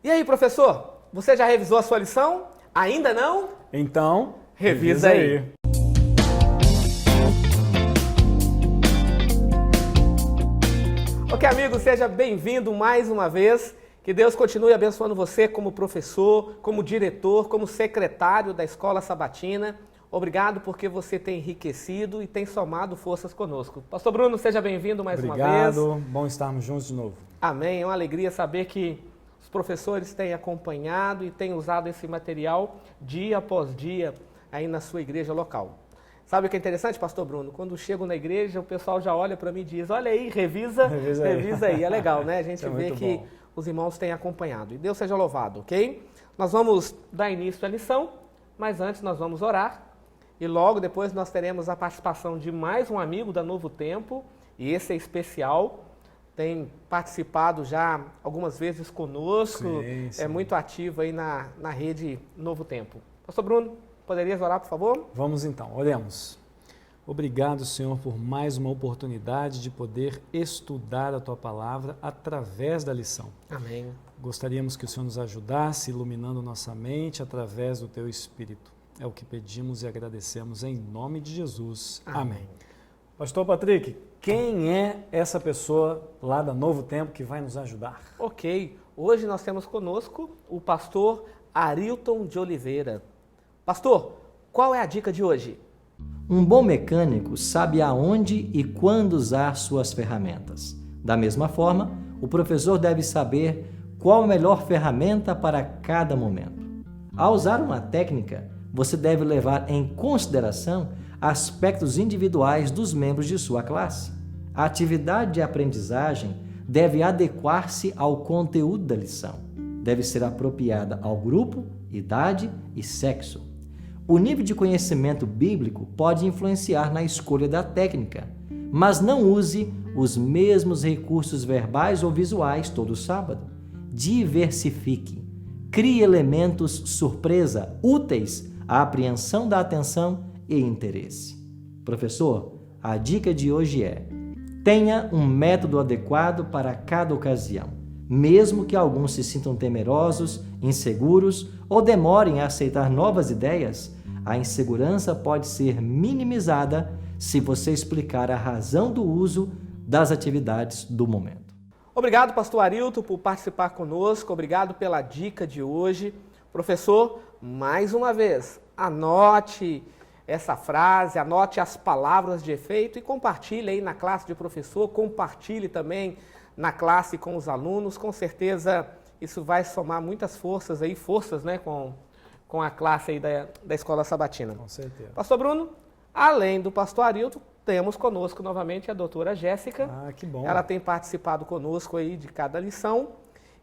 E aí, professor? Você já revisou a sua lição? Ainda não? Então, revisa aí. Ok, amigo, seja bem-vindo mais uma vez. Que Deus continue abençoando você como professor, como diretor, como secretário da Escola Sabatina. Obrigado porque você tem enriquecido e tem somado forças conosco. Pastor Bruno, seja bem-vindo mais uma vez. Obrigado, bom estarmos juntos de novo. Amém, é uma alegria saber que os professores têm acompanhado e têm usado esse material dia após dia aí na sua igreja local. Sabe o que é interessante, pastor Bruno? Quando chego na igreja, o pessoal já olha para mim e diz, olha aí, revisa aí. É legal, né? A gente vê que os irmãos têm acompanhado. E Deus seja louvado, ok? Nós vamos dar início à lição, mas antes nós vamos orar. E logo depois nós teremos a participação de mais um amigo da Novo Tempo, e esse é especial, tem participado já algumas vezes conosco, sim. É muito ativo aí na rede Novo Tempo. Pastor Bruno, poderias orar, por favor? Vamos então, oremos. Obrigado, Senhor, por mais uma oportunidade de poder estudar a Tua Palavra através da lição. Amém. Gostaríamos que o Senhor nos ajudasse, iluminando nossa mente através do Teu Espírito. É o que pedimos e agradecemos em nome de Jesus. Amém. Pastor Patrick, quem é essa pessoa lá da Novo Tempo que vai nos ajudar? Ok, hoje nós temos conosco o pastor Arilton de Oliveira. Pastor, qual é a dica de hoje? Um bom mecânico sabe aonde e quando usar suas ferramentas. Da mesma forma, o professor deve saber qual a melhor ferramenta para cada momento. Ao usar uma técnica, você deve levar em consideração aspectos individuais dos membros de sua classe. A atividade de aprendizagem deve adequar-se ao conteúdo da lição. Deve ser apropriada ao grupo, idade e sexo. O nível de conhecimento bíblico pode influenciar na escolha da técnica, mas não use os mesmos recursos verbais ou visuais todo sábado. Diversifique. Crie elementos surpresa úteis à apreensão da atenção e interesse. Professor, a dica de hoje é: tenha um método adequado para cada ocasião. Mesmo que alguns se sintam temerosos, inseguros ou demorem a aceitar novas ideias, a insegurança pode ser minimizada se você explicar a razão do uso das atividades do momento. Obrigado, pastor Arilton, por participar conosco. Obrigado pela dica de hoje. Professor, mais uma vez, anote essa frase, anote as palavras de efeito e compartilhe aí na classe de professor, compartilhe também na classe com os alunos. Com certeza isso vai somar muitas forças aí, né, com a classe aí da Escola Sabatina. Com certeza. Pastor Bruno, além do pastor Arilton, temos conosco novamente a doutora Jéssica. Ah, que bom. Ela tem participado conosco aí de cada lição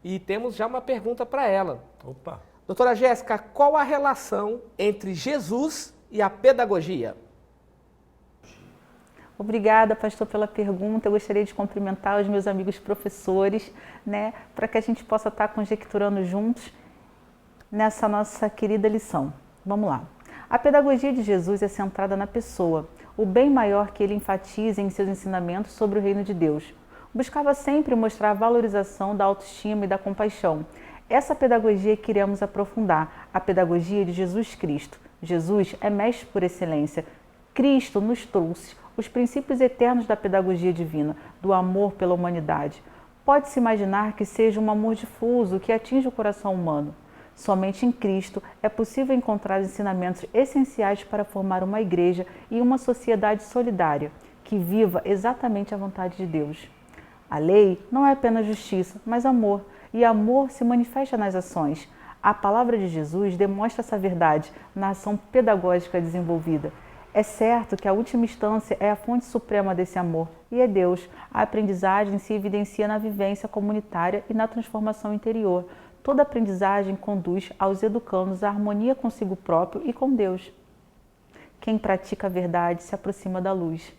e temos já uma pergunta para ela. Opa! Doutora Jéssica, qual a relação entre Jesus e a pedagogia? Obrigada, pastor, pela pergunta. Eu gostaria de cumprimentar os meus amigos professores, né, para que a gente possa estar conjecturando juntos nessa nossa querida lição. Vamos lá. A pedagogia de Jesus é centrada na pessoa, o bem maior que ele enfatiza em seus ensinamentos sobre o reino de Deus. Buscava sempre mostrar a valorização da autoestima e da compaixão. Essa pedagogia que iremos aprofundar, a pedagogia de Jesus Cristo. Jesus é mestre por excelência. Cristo nos trouxe os princípios eternos da pedagogia divina, do amor pela humanidade. Pode-se imaginar que seja um amor difuso que atinge o coração humano. Somente em Cristo é possível encontrar ensinamentos essenciais para formar uma igreja e uma sociedade solidária, que viva exatamente a vontade de Deus. A lei não é apenas justiça, mas amor, e amor se manifesta nas ações. A palavra de Jesus demonstra essa verdade na ação pedagógica desenvolvida. É certo que a última instância é a fonte suprema desse amor, e é Deus. A aprendizagem se evidencia na vivência comunitária e na transformação interior. Toda aprendizagem conduz aos educandos à harmonia consigo próprio e com Deus. Quem pratica a verdade se aproxima da luz.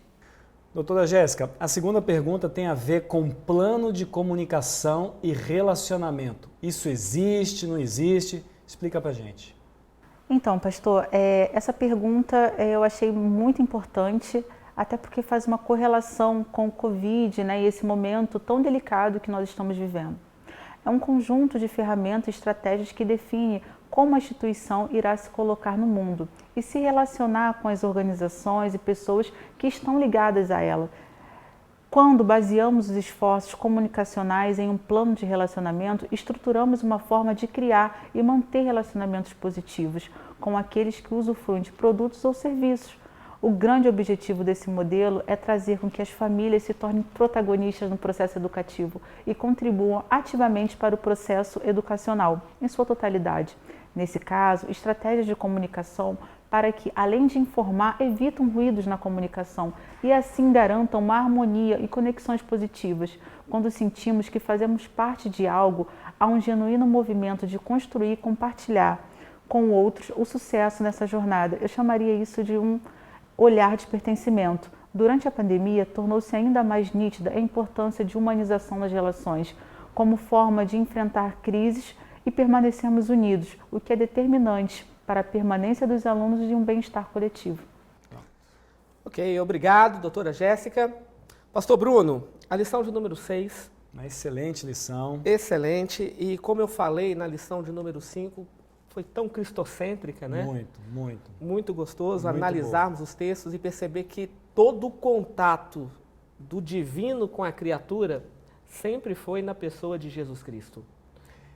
Doutora Jéssica, a segunda pergunta tem a ver com plano de comunicação e relacionamento. Isso existe, não existe? Explica pra gente. Então, pastor, essa pergunta eu achei muito importante, até porque faz uma correlação com o Covid, né, e esse momento tão delicado que nós estamos vivendo. é um conjunto de ferramentas e estratégias que define como a instituição irá se colocar no mundo e se relacionar com as organizações e pessoas que estão ligadas a ela. Quando baseamos os esforços comunicacionais em um plano de relacionamento, estruturamos uma forma de criar e manter relacionamentos positivos com aqueles que usufruem de produtos ou serviços. O grande objetivo desse modelo é trazer com que as famílias se tornem protagonistas no processo educativo e contribuam ativamente para o processo educacional, em sua totalidade. Nesse caso, estratégias de comunicação para que, além de informar, evitam ruídos na comunicação e assim garantam uma harmonia e conexões positivas. Quando sentimos que fazemos parte de algo, há um genuíno movimento de construir e compartilhar com outros o sucesso nessa jornada. Eu chamaria isso de um olhar de pertencimento. Durante a pandemia, tornou-se ainda mais nítida a importância de humanização nas relações, como forma de enfrentar crises e permanecermos unidos, o que é determinante para a permanência dos alunos e um bem-estar coletivo. Ok, obrigado, doutora Jéssica. Pastor Bruno, a lição de número 6. Uma excelente lição. Excelente, e como eu falei na lição de número 5, foi tão cristocêntrica, né? Muito. Muito gostoso Muito analisarmos os textos e perceber que todo o contato do divino com a criatura sempre foi na pessoa de Jesus Cristo.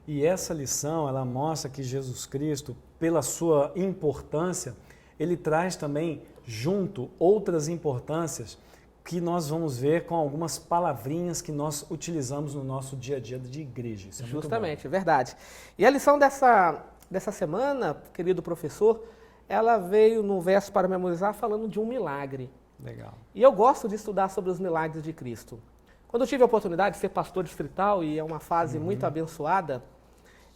E essa lição, ela mostra que Jesus Cristo, pela sua importância, ele traz também junto outras importâncias que nós vamos ver com algumas palavrinhas que nós utilizamos no nosso dia a dia de igreja. Isso é Justamente, é verdade. E a lição dessa semana, querido professor, ela veio no verso para memorizar falando de um milagre. Legal. E eu gosto de estudar sobre os milagres de Cristo. Quando eu tive a oportunidade de ser pastor distrital, e é uma fase muito abençoada,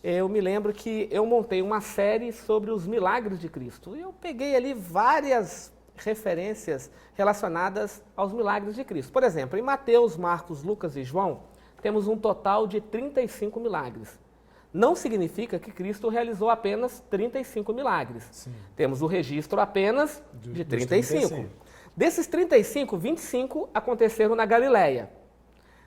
eu me lembro que eu montei uma série sobre os milagres de Cristo. E eu peguei ali várias referências relacionadas aos milagres de Cristo. Por exemplo, em Mateus, Marcos, Lucas e João, temos um total de 35 milagres. Não significa que Cristo realizou apenas 35 milagres. Sim. Temos o registro apenas de 35. Desses 35, 25 aconteceram na Galileia.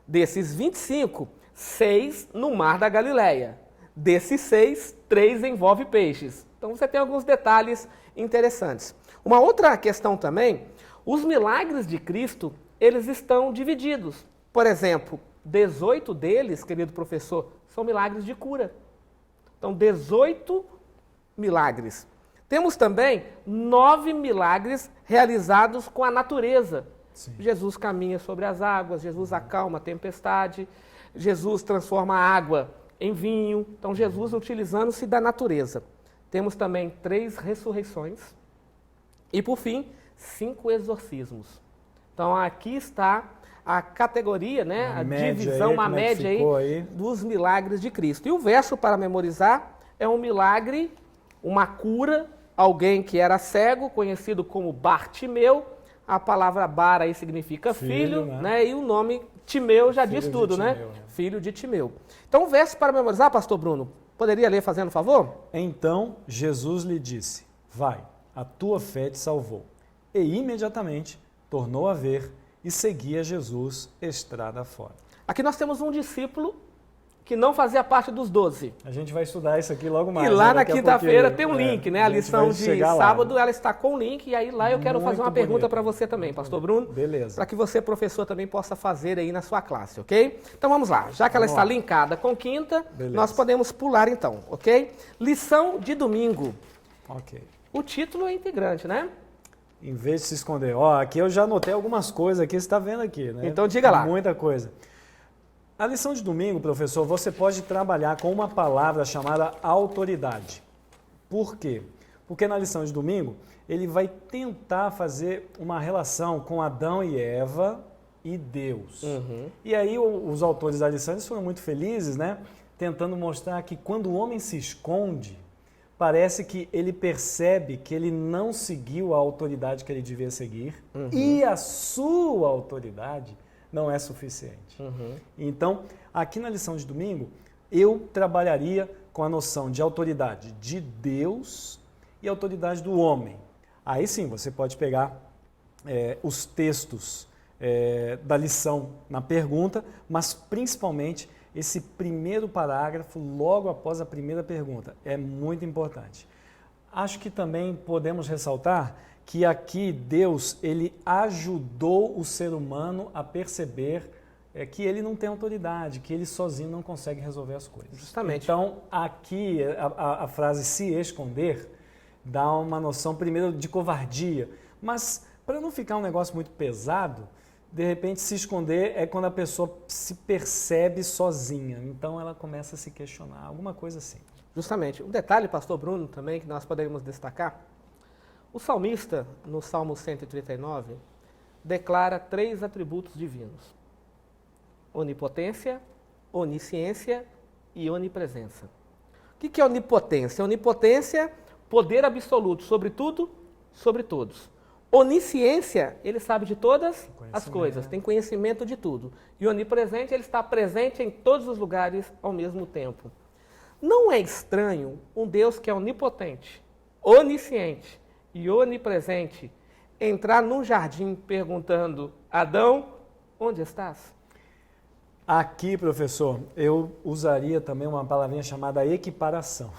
Desses 25, 6 no Mar da Galileia. Desses 6, 3 envolve peixes. Então você tem alguns detalhes interessantes. Uma outra questão também, os milagres de Cristo, eles estão divididos. Por exemplo, 18 deles, querido professor, são milagres de cura. Então, 18 milagres. Temos também 9 milagres realizados com a natureza. Sim. Jesus caminha sobre as águas, Jesus acalma a tempestade, Jesus transforma a água em vinho. Então, Jesus utilizando-se da natureza. Temos também 3 ressurreições e, por fim, 5 exorcismos. Então, aqui está a categoria, né, a divisão, uma média aí dos milagres de Cristo. E o verso para memorizar é um milagre, uma cura, alguém que era cego, conhecido como Bartimeu. A palavra Bar aí significa filho, né? E o nome Timeu já diz tudo, né? Filho de Timeu. Então, o verso para memorizar, pastor Bruno, poderia ler fazendo favor? Então, Jesus lhe disse, vai, a tua fé te salvou. E imediatamente tornou a ver e seguia Jesus estrada fora. Aqui nós temos um discípulo que não fazia parte dos 12. A gente vai estudar isso aqui logo mais. E lá na quinta-feira tem um link, né? A lição de sábado, lá, ela está com o link, e aí lá eu quero fazer uma pergunta para você também, pastor Bruno. Beleza. Para que você, professor, também possa fazer aí na sua classe, ok? Então vamos lá. Já que ela está linkada com quinta, nós podemos pular então, ok? Lição de domingo. Ok. O título é integrante, né? Em vez de se esconder. Ó, aqui eu já anotei algumas coisas aqui, você está vendo aqui, né? Então diga lá. Muita coisa. A lição de domingo, professor, você pode trabalhar com uma palavra chamada autoridade. Por quê? Porque na lição de domingo, ele vai tentar fazer uma relação com Adão e Eva e Deus. E aí os autores da lição eles foram muito felizes, né? Tentando mostrar que quando o homem se esconde, parece que ele percebe que ele não seguiu a autoridade que ele devia seguir e a sua autoridade não é suficiente. Então, aqui na lição de domingo, eu trabalharia com a noção de autoridade de Deus e autoridade do homem. Aí sim, você pode pegar os textos da lição na pergunta, mas principalmente esse primeiro parágrafo, logo após a primeira pergunta. É muito importante. Acho que também podemos ressaltar que aqui Deus, ele ajudou o ser humano a perceber que ele não tem autoridade, que ele sozinho não consegue resolver as coisas. Justamente. Então, aqui a frase se esconder dá uma noção primeiro de covardia, mas para não ficar um negócio muito pesado, de repente se esconder é quando a pessoa se percebe sozinha, então ela começa a se questionar, alguma coisa assim. Justamente. Um detalhe, pastor Bruno, também, que nós poderíamos destacar, o salmista, no Salmo 139, declara 3 atributos divinos: onipotência, onisciência e onipresença. O que é onipotência? Onipotência, poder absoluto sobre tudo, sobre todos. Onisciência, ele sabe de todas as coisas, tem conhecimento de tudo. E onipresente, ele está presente em todos os lugares ao mesmo tempo. Não é estranho um Deus que é onipotente, onisciente e onipresente entrar num jardim perguntando: Adão, onde estás? Aqui, professor, eu usaria também uma palavrinha chamada equiparação.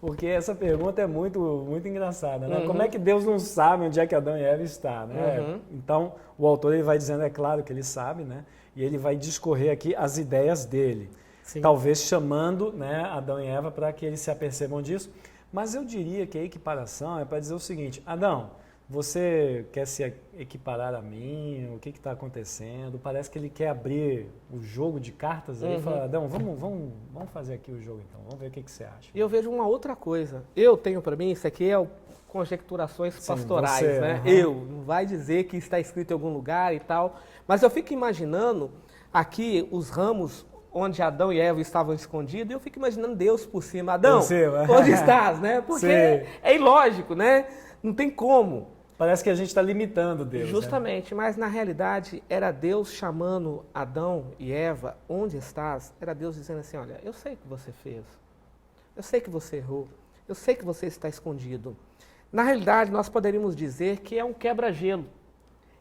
Porque essa pergunta é muito, muito engraçada, né? Como é que Deus não sabe onde é que Adão e Eva estão, né? Então, o autor ele vai dizendo, é claro que ele sabe, né? E ele vai discorrer aqui as ideias dele. Sim. Talvez chamando, né, Adão e Eva para que eles se apercebam disso. Mas eu diria que a equiparação é para dizer o seguinte: Adão, você quer se equiparar a mim? O que está acontecendo? Parece que ele quer abrir o jogo de cartas aí e falar: Adão, vamos fazer aqui o jogo então, vamos ver o que você acha. E eu vejo uma outra coisa. Eu tenho para mim, isso aqui é conjecturações pastorais, você, né? Não vai dizer que está escrito em algum lugar e tal, mas eu fico imaginando aqui os ramos onde Adão e Eva estavam escondidos, e eu fico imaginando Deus por cima. Adão, onde estás, né? Porque é ilógico, né? Não tem como. Parece que a gente está limitando Deus. Justamente, né? Mas na realidade era Deus chamando Adão e Eva, onde estás? Era Deus dizendo assim: olha, eu sei o que você fez, eu sei que você errou, eu sei que você está escondido. Na realidade, nós poderíamos dizer que é um quebra-gelo.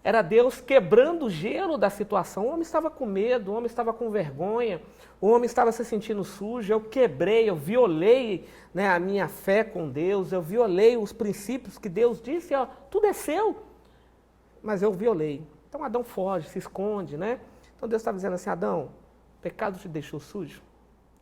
Era Deus quebrando o gelo da situação. O homem estava com medo, o homem estava com vergonha, o homem estava se sentindo sujo. Eu quebrei, eu violei, né, a minha fé com Deus, eu violei os princípios que Deus disse, ó, tudo é seu, mas eu violei. Então Adão foge, se esconde, né? Então Deus estava dizendo assim: Adão, o pecado te deixou sujo?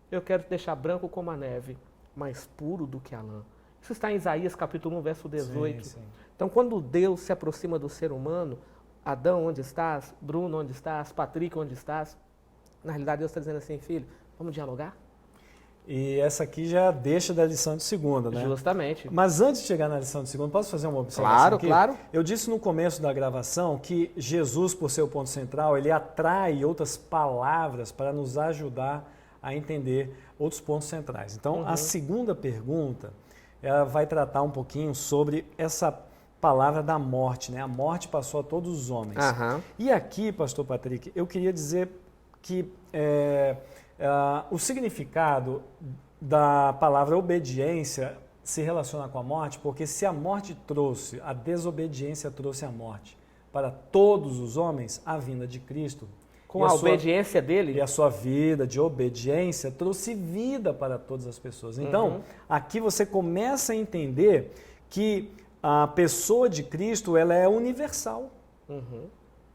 Eu quero te deixar branco como a neve, mais puro do que a lã. Isso está em Isaías capítulo 1, verso 18. Sim. Então, quando Deus se aproxima do ser humano, Adão, onde estás? Bruno, onde estás? Patrick, onde estás? Na realidade, Deus está dizendo assim: filho, vamos dialogar? E essa aqui já deixa da lição de segunda, né? Justamente. Mas antes de chegar na lição de segunda, posso fazer uma observação Claro, aqui? claro. Eu disse no começo da gravação que Jesus, por ser o ponto central, ele atrai outras palavras para nos ajudar a entender outros pontos centrais. Então, a segunda pergunta, ela vai tratar um pouquinho sobre essa palavra da morte, né? A morte passou a todos os homens. E aqui, pastor Patrick, eu queria dizer que o significado da palavra obediência se relaciona com a morte, porque se a morte trouxe, a desobediência trouxe a morte para todos os homens, a vinda de Cristo, com a obediência dele, e a sua vida de obediência trouxe vida para todas as pessoas. Então, aqui você começa a entender que a pessoa de Cristo, ela é universal,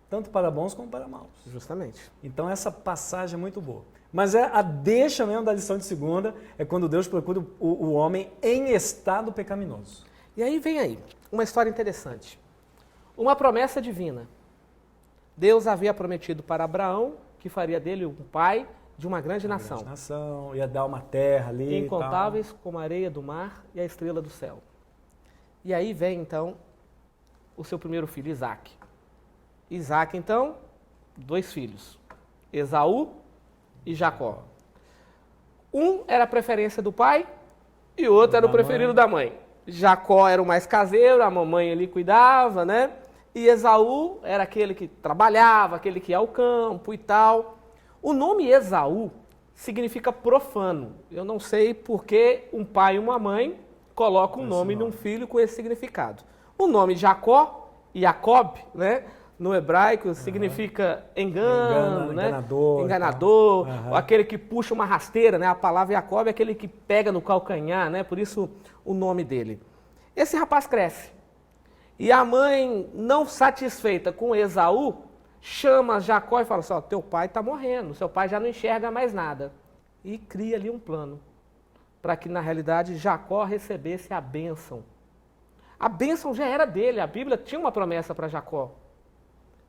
tanto para bons como para maus. Justamente. Então, essa passagem é muito boa. Mas a deixa mesmo da lição de segunda é quando Deus procura o homem em estado pecaminoso. E aí vem aí uma história interessante. Uma promessa divina. Deus havia prometido para Abraão que faria dele um pai de uma grande nação. Grande nação, ia dar uma terra ali. Incontáveis como a areia do mar e a estrela do céu. E aí vem então o seu primeiro filho, Isaque. Isaque, então, 2 filhos, Esaú e Jacó. Um era a preferência do pai e o outro era o preferido da mãe. Jacó era o mais caseiro, a mamãe ali cuidava, né? E Esaú era aquele que trabalhava, aquele que ia ao campo e tal. O nome Esaú significa profano. Eu não sei por que um pai e uma mãe colocam o nome de um filho com esse significado. O nome Jacó, Jacob, né? no hebraico significa engano, né? Enganador. Ou aquele que puxa uma rasteira, né? A palavra Jacob é aquele que pega no calcanhar, né? Por isso o nome dele. Esse rapaz cresce. E a mãe, não satisfeita com Esaú, chama Jacó e fala assim, ó, teu pai está morrendo, seu pai já não enxerga mais nada. E cria ali um plano para que, na realidade, Jacó recebesse a bênção. A bênção já era dele, a Bíblia tinha uma promessa para Jacó.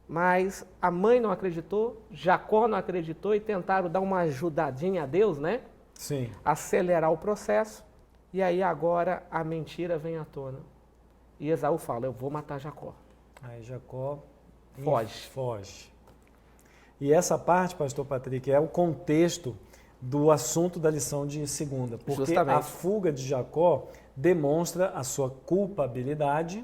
Mas a mãe não acreditou, Jacó não acreditou e tentaram dar uma ajudadinha a Deus, né? Sim. Acelerar o processo. E aí agora a mentira vem à tona. E Esaú fala, eu vou matar Jacó. Aí Jacó foge. E essa parte, pastor Patrick, é o contexto do assunto da lição de segunda. Porque Justamente. a fuga de Jacó demonstra a sua culpabilidade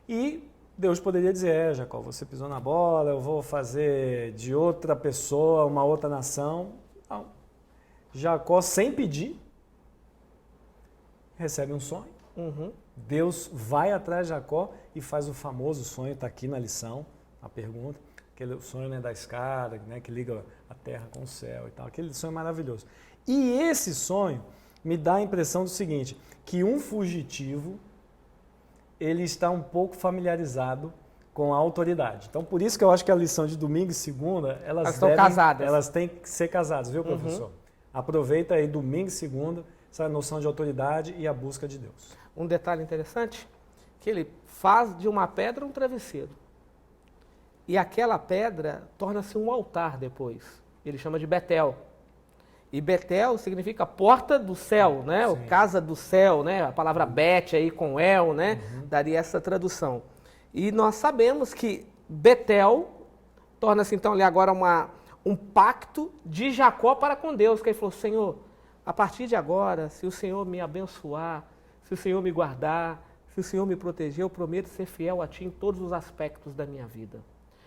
e Deus poderia dizer, Jacó, você pisou na bola, eu vou fazer de outra pessoa, uma outra nação. Não. Jacó, sem pedir, recebe um sonho. Deus vai atrás de Jacó e faz o famoso sonho, está aqui na lição, a pergunta, aquele sonho, né, da escada, né, que liga a terra com o céu e tal, aquele sonho maravilhoso. E esse sonho me dá a impressão do seguinte, que um fugitivo, ele está um pouco familiarizado com a autoridade. Então, por isso que eu acho que a lição de domingo e segunda, elas estão casadas. Elas têm que ser casadas, viu, professor? Aproveita aí domingo e segunda, essa noção de autoridade e a busca de Deus. Um detalhe interessante, que ele faz de uma pedra um travesseiro. E aquela pedra torna-se um altar depois. Ele chama de Betel. E Betel significa porta do céu, né? Ou casa do céu, né? A palavra Bet aí com El, né? Daria essa tradução. E nós sabemos que Betel torna-se então ali agora um pacto de Jacó para com Deus, que ele falou, Senhor, a partir de agora, se o Senhor me abençoar, se o Senhor me guardar, se o Senhor me proteger, eu prometo ser fiel a Ti em todos os aspectos da minha vida.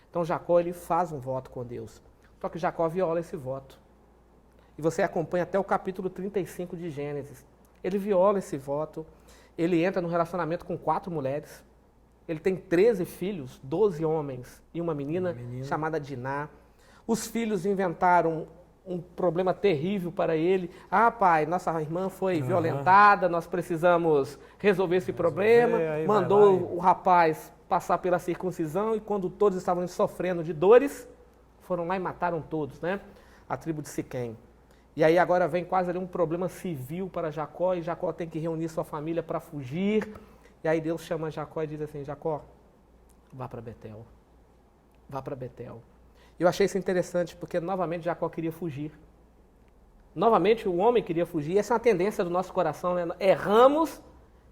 Então Jacó, ele faz um voto com Deus. Só que Jacó viola esse voto. E você acompanha até o capítulo 35 de Gênesis. Ele viola esse voto, ele entra no relacionamento com 4 mulheres, ele tem 13 filhos, 12 homens e uma menina chamada Diná. Os filhos inventaram um problema terrível para ele. Ah, pai, nossa irmã foi violentada, nós precisamos resolver esse problema. Mandou o rapaz passar pela circuncisão e quando todos estavam sofrendo de dores, foram lá e mataram todos, né? A tribo de Siquém. E aí agora vem quase ali um problema civil para Jacó e Jacó tem que reunir sua família para fugir. E aí Deus chama Jacó e diz assim, Jacó, vá para Betel. Vá para Betel. Eu achei isso interessante porque novamente Jacó queria fugir. Novamente o homem queria fugir. Essa é uma tendência do nosso coração, né? Erramos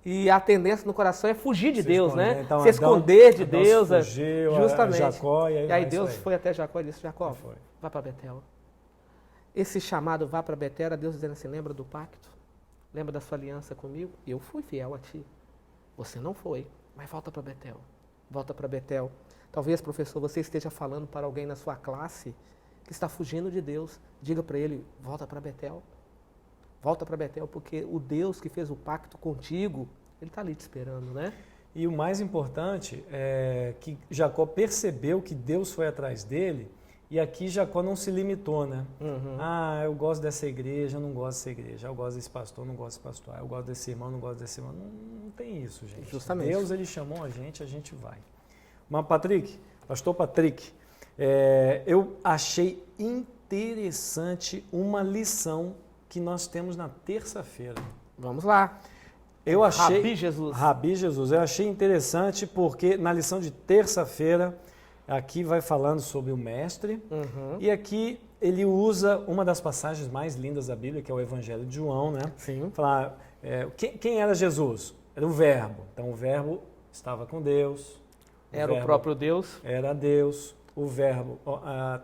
e a tendência no coração é fugir de Deus, né? Então, se esconder de Adão Deus. Fugiu, justamente. Jacó, e aí Deus foi até Jacó e disse, Jacó, foi. vá para Betel. Esse chamado vá para Betel era Deus dizendo assim, lembra do pacto? Lembra da sua aliança comigo? Eu fui fiel a ti. Você não foi, mas volta para Betel. Volta para Betel. Talvez, professor, você esteja falando para alguém na sua classe que está fugindo de Deus. Diga para ele, volta para Betel. Volta para Betel, porque o Deus que fez o pacto contigo, ele está ali te esperando, né? E o mais importante é que Jacó percebeu que Deus foi atrás dele e aqui Jacó não se limitou, né? Ah, eu gosto dessa igreja, eu não gosto dessa igreja. Eu gosto desse pastor, eu não gosto desse pastor. Eu gosto desse irmão, eu não gosto desse irmão. Não tem isso, gente. Justamente. Deus, ele chamou a gente vai. Mas, Patrick, pastor Patrick, eu achei interessante uma lição que nós temos na terça-feira. Vamos lá. Eu achei, Rabi Jesus. Rabi Jesus. Eu achei interessante porque na lição de terça-feira, aqui vai falando sobre o mestre, e aqui ele usa uma das passagens mais lindas da Bíblia, que é o Evangelho de João, né? Sim. Falar, quem era Jesus? Era o Verbo. Então o Verbo estava com Deus. Era o próprio Deus. Era Deus. O Verbo,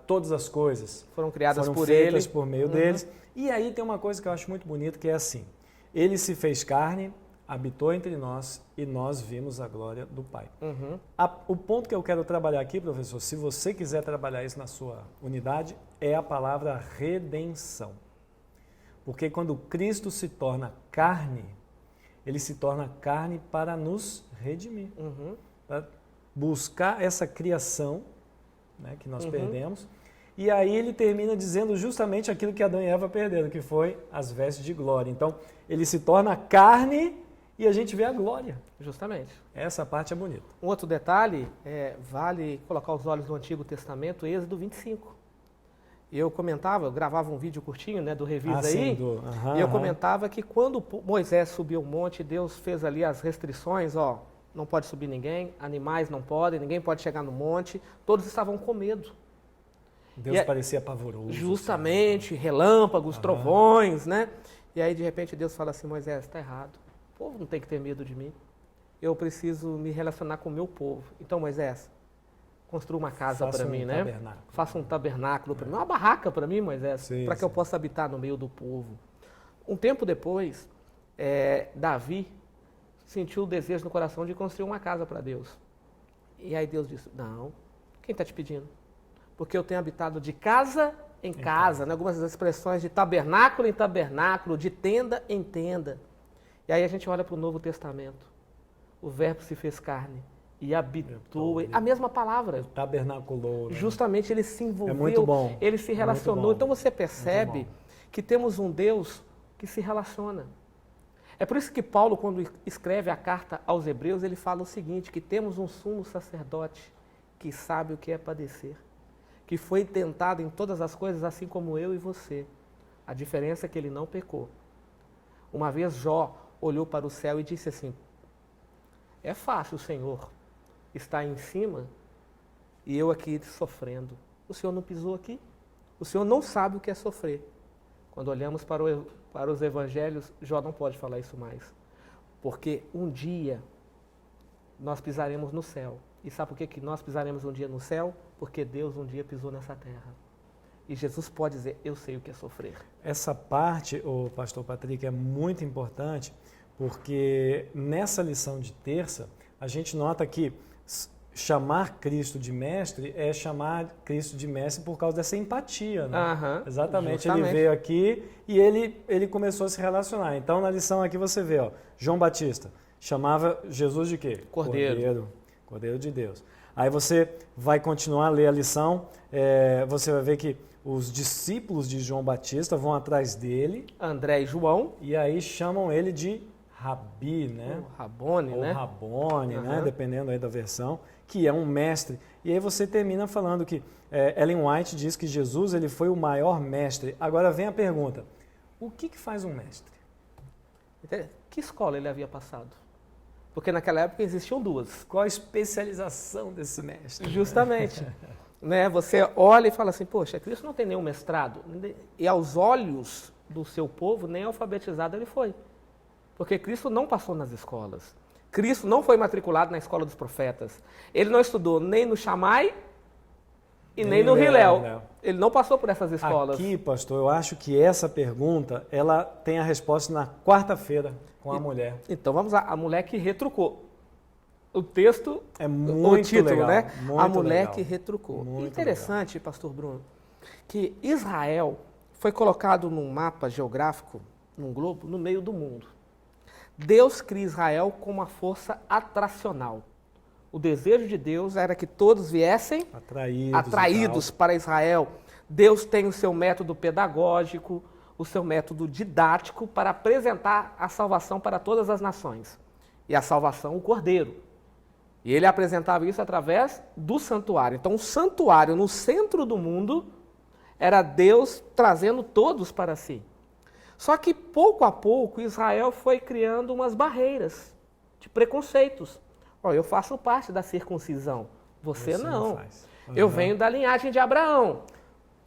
todas as coisas foram criadas por feitas ele. por meio deles. E aí tem uma coisa que eu acho muito bonita, que é assim, ele se fez carne, habitou entre nós e nós vimos a glória do Pai. O ponto que eu quero trabalhar aqui, professor, se você quiser trabalhar isso na sua unidade, é a palavra redenção. Porque quando Cristo se torna carne, ele se torna carne para nos redimir. buscar essa criação, né, que nós perdemos. E aí ele termina dizendo justamente aquilo que Adão e Eva perderam, que foi as vestes de glória. Então, ele se torna carne e a gente vê a glória. Justamente. Essa parte é bonita. Um outro detalhe, vale colocar os olhos no Antigo Testamento, Êxodo 25. Eu gravava um vídeo curtinho, né, do Revisa aí, e eu comentava que quando Moisés subiu o monte, Deus fez ali as restrições, não pode subir ninguém, animais não podem, ninguém pode chegar no monte, todos estavam com medo. Deus parecia pavoroso. Justamente, relâmpagos, trovões, né? E aí, de repente, Deus fala assim, Moisés, está errado. O povo não tem que ter medo de mim. Eu preciso me relacionar com o meu povo. Então, Moisés, construa uma casa para mim, né? Tabernáculo. Faça um tabernáculo para mim, uma barraca para mim, Moisés, para que eu possa habitar no meio do povo. Um tempo depois, Davi sentiu o desejo no coração de construir uma casa para Deus. E aí Deus disse, não, quem está te pedindo? Porque eu tenho habitado de casa em casa, né? Algumas expressões de tabernáculo em tabernáculo, de tenda em tenda. E aí a gente olha para o Novo Testamento. O verbo se fez carne e habitou. A mesma palavra. Tabernaculou. Né? Justamente ele se envolveu, muito bom. Ele se relacionou. Então você percebe que temos um Deus que se relaciona. É por isso que Paulo, quando escreve a carta aos Hebreus, ele fala o seguinte, que temos um sumo sacerdote que sabe o que é padecer, que foi tentado em todas as coisas, assim como eu e você. A diferença é que ele não pecou. Uma vez Jó olhou para o céu e disse assim, é fácil, Senhor, estar em cima e eu aqui sofrendo. O Senhor não pisou aqui? O Senhor não sabe o que é sofrer. Quando olhamos para os evangelhos, Jó não pode falar isso mais. Porque um dia nós pisaremos no céu. E sabe por que nós pisaremos um dia no céu? Porque Deus um dia pisou nessa terra. E Jesus pode dizer, eu sei o que é sofrer. Essa parte, o pastor Patrick, é muito importante, porque nessa lição de terça, a gente nota que chamar Cristo de mestre é chamar Cristo de mestre por causa dessa empatia, né? Exatamente, justamente. Ele veio aqui e ele começou a se relacionar. Então, na lição aqui você vê, João Batista chamava Jesus de quê? Cordeiro. Cordeiro de Deus. Aí você vai continuar a ler a lição, você vai ver que os discípulos de João Batista vão atrás dele. André e João. E aí chamam ele de Rabi, né? Rabone, ou né? Rabone, né? Dependendo aí da versão, que é um mestre. E aí você termina falando que Ellen White diz que Jesus ele foi o maior mestre. Agora vem a pergunta, o que faz um mestre? Que escola ele havia passado? Porque naquela época existiam duas. Qual a especialização desse mestre? Justamente. Né? Você olha e fala assim, poxa, Cristo não tem nenhum mestrado. E aos olhos do seu povo, nem alfabetizado ele foi. Porque Cristo não passou nas escolas. Cristo não foi matriculado na escola dos profetas. Ele não estudou nem no Shammai e nem no Hillel. Ele não passou por essas escolas. Aqui, pastor, eu acho que essa pergunta, ela tem a resposta na quarta-feira com a mulher. Então vamos lá, a mulher que retrucou. O texto, é muito o título, legal, né? Muito a mulher legal. que retrucou. Muito interessante, legal. Pastor Bruno, que Israel foi colocado num mapa geográfico, num globo, no meio do mundo. Deus cria Israel com uma força atracional. O desejo de Deus era que todos viessem atraídos para Israel. Deus tem o seu método pedagógico, o seu método didático para apresentar a salvação para todas as nações. E a salvação, o Cordeiro. E ele apresentava isso através do santuário. Então, o santuário no centro do mundo era Deus trazendo todos para si. Só que, pouco a pouco, Israel foi criando umas barreiras de preconceitos. Eu faço parte da circuncisão. Você não. Eu venho da linhagem de Abraão.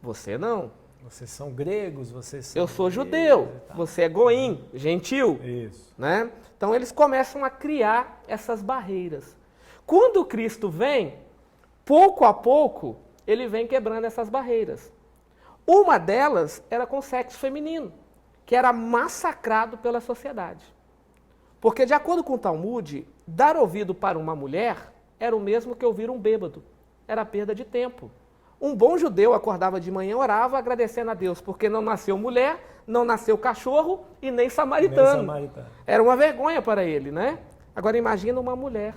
Você não. Vocês são gregos, vocês são... Eu sou judeu, você é goim, gentil. Isso. Né? Então, eles começam a criar essas barreiras. Quando Cristo vem, pouco a pouco, ele vem quebrando essas barreiras. Uma delas era com o sexo feminino, que era massacrado pela sociedade. Porque, de acordo com o Talmud, dar ouvido para uma mulher era o mesmo que ouvir um bêbado. Era perda de tempo. Um bom judeu acordava de manhã, orava agradecendo a Deus, porque não nasceu mulher, não nasceu cachorro e nem samaritano. Era uma vergonha para ele, né? Agora imagina uma mulher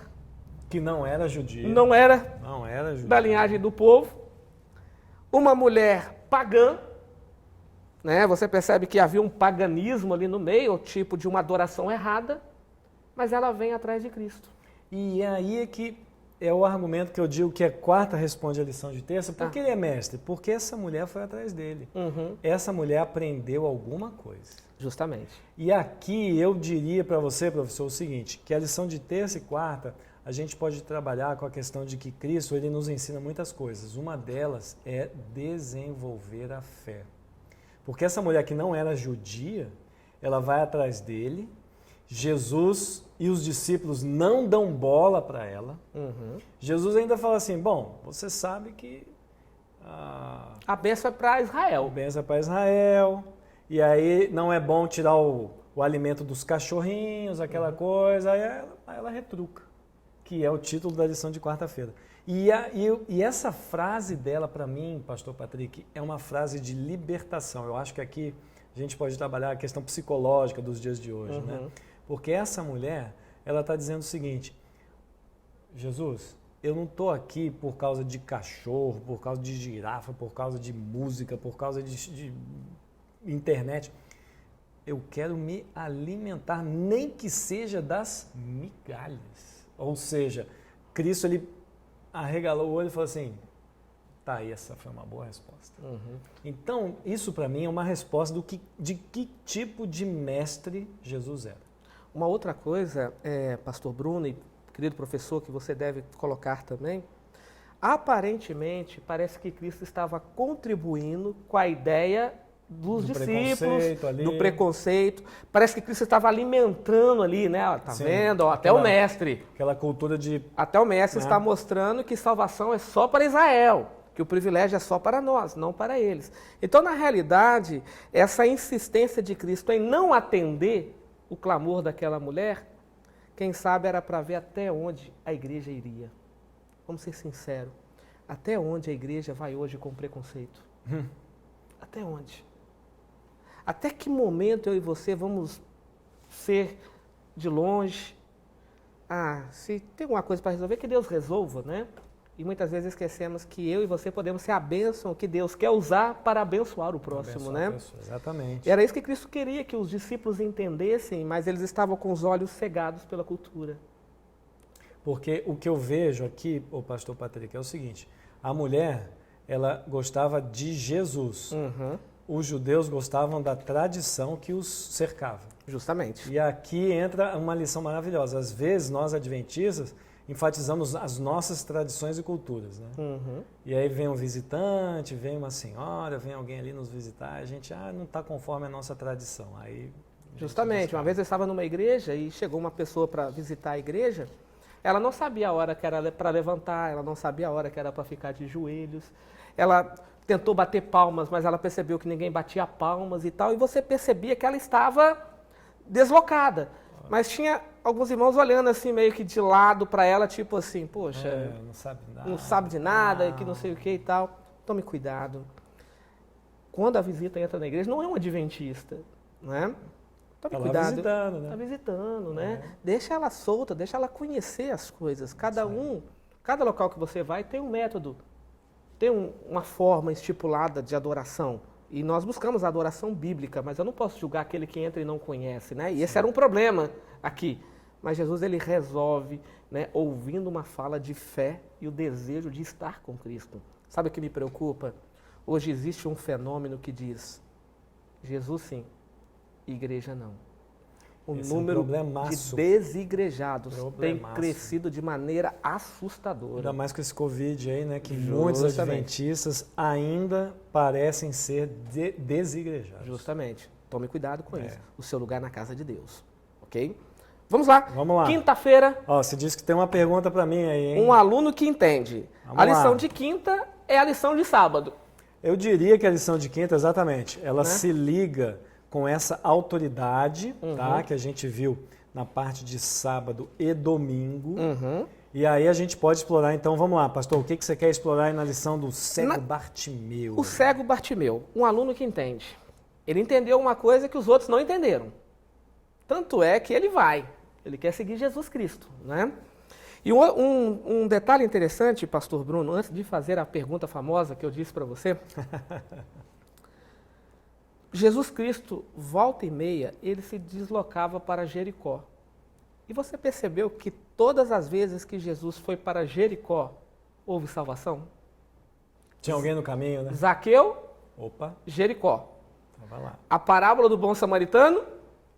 Que não era judia. não era Não era judia. da linhagem do povo, uma mulher pagã, né? Você percebe que havia um paganismo ali no meio, o tipo de uma adoração errada, mas ela vem atrás de Cristo. E aí é que é o argumento que eu digo que a quarta responde a lição de terça. Por que ele é mestre? Porque essa mulher foi atrás dele. Essa mulher aprendeu alguma coisa. Justamente. E aqui eu diria para você, professor, o seguinte, que a lição de terça e quarta, a gente pode trabalhar com a questão de que Cristo, ele nos ensina muitas coisas. Uma delas é desenvolver a fé. Porque essa mulher que não era judia, ela vai atrás dele, Jesus e os discípulos não dão bola para ela. Jesus ainda fala assim, bom, você sabe que a bênção é para Israel. a bênção é para Israel, e aí não é bom tirar o alimento dos cachorrinhos, aquela coisa, aí ela retruca, que é o título da lição de quarta-feira. E essa frase dela, para mim, pastor Patrick, é uma frase de libertação. Eu acho que aqui a gente pode trabalhar a questão psicológica dos dias de hoje, né? Porque essa mulher, ela está dizendo o seguinte, Jesus, eu não estou aqui por causa de cachorro, por causa de girafa, por causa de música, por causa de internet. Eu quero me alimentar, nem que seja das migalhas. Ou seja, Cristo, ele arregalou o olho e falou assim, tá aí, essa foi uma boa resposta. Então, isso para mim é uma resposta de que tipo de mestre Jesus era. Uma outra coisa, pastor Bruno e querido professor, que você deve colocar também, aparentemente parece que Cristo estava contribuindo com a ideia dos discípulos, do preconceito. Parece que Cristo estava alimentando ali, né? Tá vendo? Até o mestre. Aquela cultura de... Até o mestre está mostrando que salvação é só para Israel, que o privilégio é só para nós, não para eles. Então, na realidade, essa insistência de Cristo em não atender o clamor daquela mulher, quem sabe era para ver até onde a igreja iria. Vamos ser sinceros. Até onde a igreja vai hoje com preconceito? Até onde? Até que momento eu e você vamos ser de longe? Se tem alguma coisa para resolver, que Deus resolva, né? E muitas vezes esquecemos que eu e você podemos ser a bênção que Deus quer usar para abençoar o próximo, né? Exatamente. Era isso que Cristo queria que os discípulos entendessem, mas eles estavam com os olhos cegados pela cultura. Porque o que eu vejo aqui, o pastor Patrick, é o seguinte, a mulher, ela gostava de Jesus. Os judeus gostavam da tradição que os cercava. Justamente. E aqui entra uma lição maravilhosa. Às vezes, nós adventistas enfatizamos as nossas tradições e culturas, né? E aí vem um visitante, vem uma senhora, vem alguém ali nos visitar, a gente não está conforme a nossa tradição. Aí, justamente, uma vez eu estava numa igreja e chegou uma pessoa para visitar a igreja, ela não sabia a hora que era para levantar, ela não sabia a hora que era para ficar de joelhos, ela tentou bater palmas, mas ela percebeu que ninguém batia palmas e tal, e você percebia que ela estava deslocada. Mas tinha alguns irmãos olhando assim, meio que de lado para ela, tipo assim, poxa, não sabe de nada, que não sei o que e tal. Tome cuidado. Quando a visita entra na igreja, não é um adventista, né? Tome cuidado. Visitando, né? Está visitando, né? Deixa ela solta, deixa ela conhecer as coisas. Cada local que você vai tem um método, tem uma forma estipulada de adoração. E nós buscamos a adoração bíblica, mas eu não posso julgar aquele que entra e não conhece, né? E esse era um problema aqui. Mas Jesus, ele resolve, né, ouvindo uma fala de fé e o desejo de estar com Cristo. Sabe o que me preocupa? Hoje existe um fenômeno que diz, Jesus sim, igreja não. O número de desigrejados tem crescido de maneira assustadora. Ainda mais com esse Covid aí, né? Que muitos adventistas ainda parecem ser desigrejados. Justamente. Tome cuidado com isso. O seu lugar é na casa de Deus. Ok? Vamos lá. Vamos lá. Quinta-feira. Você disse que tem uma pergunta para mim aí, hein? Um aluno que entende. A lição de quinta é a lição de sábado. Eu diria que a lição de quinta, exatamente, ela se liga com essa autoridade, tá, que a gente viu na parte de sábado e domingo. E aí a gente pode explorar, então, vamos lá, pastor, o que você quer explorar aí na lição do cego Bartimeu? O cego Bartimeu, um aluno que entende. Ele entendeu uma coisa que os outros não entenderam. Tanto é que ele quer seguir Jesus Cristo, né? E um detalhe interessante, pastor Bruno, antes de fazer a pergunta famosa que eu disse para você, Jesus Cristo, volta e meia, ele se deslocava para Jericó. E você percebeu que todas as vezes que Jesus foi para Jericó, houve salvação? Tinha alguém no caminho, né? Zaqueu, Opa, Jericó. então vai lá. A parábola do bom samaritano,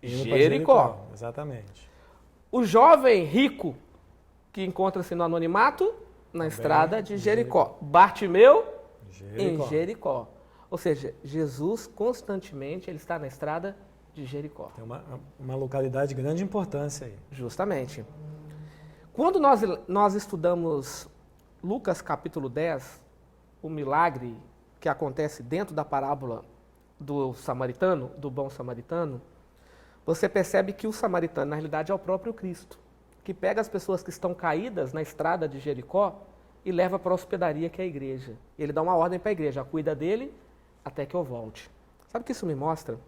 Indo pra Jericó. Exatamente. O jovem rico, que encontra-se no anonimato, na estrada de Jericó. Bartimeu, em Jericó. Ou seja, Jesus constantemente ele está na estrada de Jericó. Tem uma localidade de grande importância aí. Justamente. Quando nós estudamos Lucas capítulo 10, o milagre que acontece dentro da parábola do samaritano, do bom samaritano, você percebe que o samaritano, na realidade, é o próprio Cristo, que pega as pessoas que estão caídas na estrada de Jericó e leva para a hospedaria, que é a igreja. Ele dá uma ordem para a igreja, cuida dele até que eu volte. Sabe o que isso me mostra?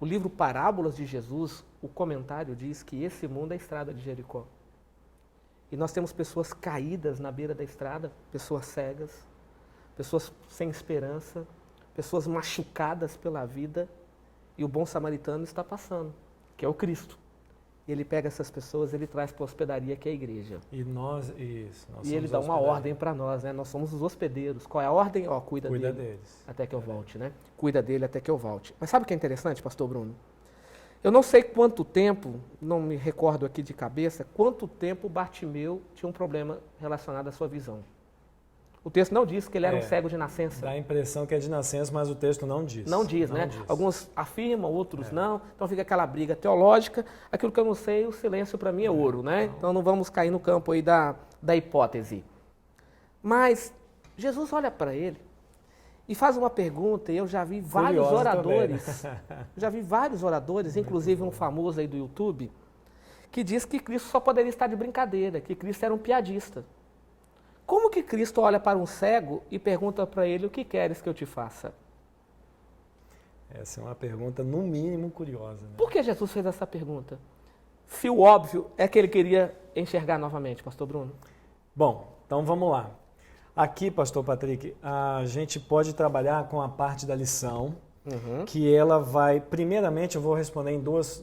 O livro Parábolas de Jesus, o comentário diz que esse mundo é a estrada de Jericó. E nós temos pessoas caídas na beira da estrada, pessoas cegas, pessoas sem esperança, pessoas machucadas pela vida, e o bom samaritano está passando, que é o Cristo. Ele pega essas pessoas, ele traz para a hospedaria, que é a igreja. E nós E ele dá uma ordem para nós, né? Nós somos os hospedeiros. Qual é a ordem? Ó, cuida dele deles. até que eu volte, né? Cuida dele até que eu volte. Mas sabe o que é interessante, pastor Bruno? Eu não sei quanto tempo, não me recordo aqui de cabeça, quanto tempo Bartimeu tinha um problema relacionado à sua visão. O texto não diz que ele era um cego de nascença. Dá a impressão que é de nascença, mas o texto não diz. Não diz, né? Alguns afirmam, outros não. Então fica aquela briga teológica. Aquilo que eu não sei, o silêncio para mim é ouro, né? Então não vamos cair no campo aí da hipótese. Mas Jesus olha para ele e faz uma pergunta, e eu já vi vários oradores, já vi vários oradores, inclusive um famoso aí do YouTube, que diz que Cristo só poderia estar de brincadeira, que Cristo era um piadista. Como que Cristo olha para um cego e pergunta para ele, o que queres que eu te faça? Essa é uma pergunta, no mínimo, curiosa. Né? Por que Jesus fez essa pergunta? Se o óbvio é que ele queria enxergar novamente, pastor Bruno. Bom, então vamos lá. Aqui, pastor Patrick, a gente pode trabalhar com a parte da lição, que ela vai, primeiramente, eu vou responder em dois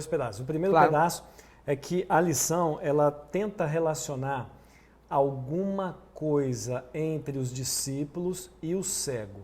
pedaços. O primeiro pedaço é que a lição, ela tenta relacionar alguma coisa entre os discípulos e o cego.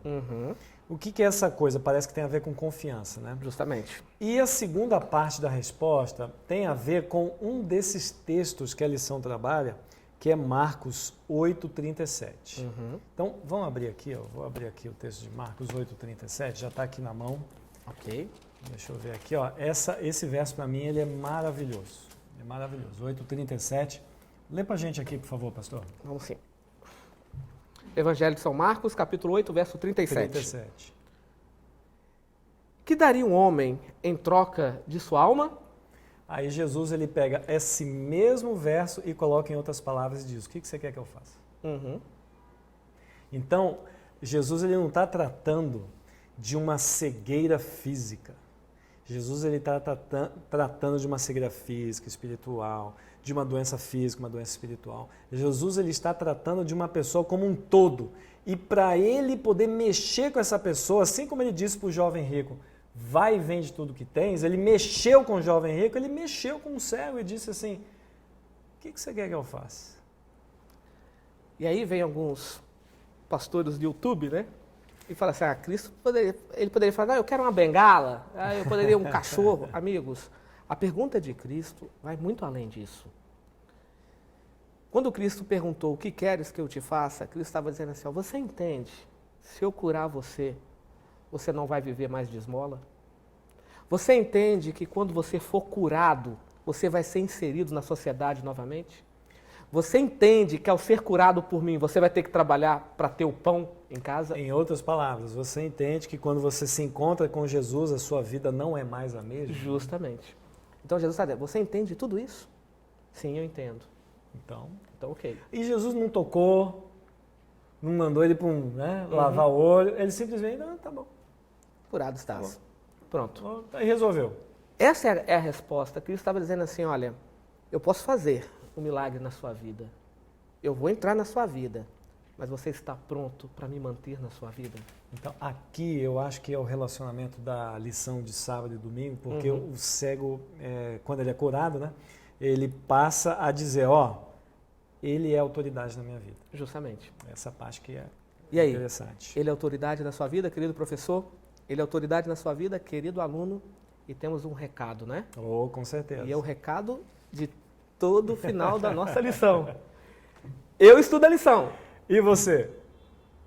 O que é essa coisa? Parece que tem a ver com confiança, né? Justamente. E a segunda parte da resposta tem a ver com um desses textos que a lição trabalha, que é Marcos 8:37. Então, vamos abrir aqui, ó. Vou abrir aqui o texto de Marcos 8:37, já está aqui na mão. Ok. Deixa eu ver aqui, ó. Esse verso para mim ele é maravilhoso. É maravilhoso. 8:37. Lê para a gente aqui, por favor, pastor. Vamos sim. Evangelho de São Marcos, capítulo 8, verso 37. Que daria um homem em troca de sua alma? Aí Jesus ele pega esse mesmo verso e coloca em outras palavras e diz, o que você quer que eu faça? Então, Jesus ele não está tratando de uma cegueira física. Jesus ele está tratando de uma cegueira física, espiritual, de uma doença física, uma doença espiritual. Jesus ele está tratando de uma pessoa como um todo. E para ele poder mexer com essa pessoa, assim como ele disse para o jovem rico, vai e vende tudo que tens, ele mexeu com o jovem rico, ele mexeu com o cego e disse assim, o que você quer que eu faça? E aí vem alguns pastores do YouTube, né? E fala assim, Cristo ele poderia falar, eu quero uma bengala, eu poderia um cachorro. Amigos, a pergunta de Cristo vai muito além disso. Quando Cristo perguntou, o que queres que eu te faça? Cristo estava dizendo assim, você entende, se eu curar você, você não vai viver mais de esmola? Você entende que quando você for curado, você vai ser inserido na sociedade novamente? Você entende que ao ser curado por mim, você vai ter que trabalhar para ter o pão em casa? Em outras palavras, você entende que quando você se encontra com Jesus, a sua vida não é mais a mesma? Justamente. Então Jesus está dizendo, você entende tudo isso? Sim, eu entendo. Então ok. E Jesus não tocou, não mandou ele para lavar o olho, ele simplesmente, tá bom. Curado estás. Tá Pronto. Aí resolveu. Essa é a resposta. Cristo estava dizendo assim, olha, eu posso fazer, o milagre na sua vida. Eu vou entrar na sua vida, mas você está pronto para me manter na sua vida? Então, aqui eu acho que é o relacionamento da lição de sábado e domingo, porque o cego, quando ele é curado, né, ele passa a dizer, ele é autoridade na minha vida. Justamente. Essa parte que é E aí, interessante. ele é autoridade na sua vida, querido professor? Ele é autoridade na sua vida, querido aluno? E temos um recado, né? Com certeza. E é o recado de todo o final da nossa lição. Eu estudo a lição. E você?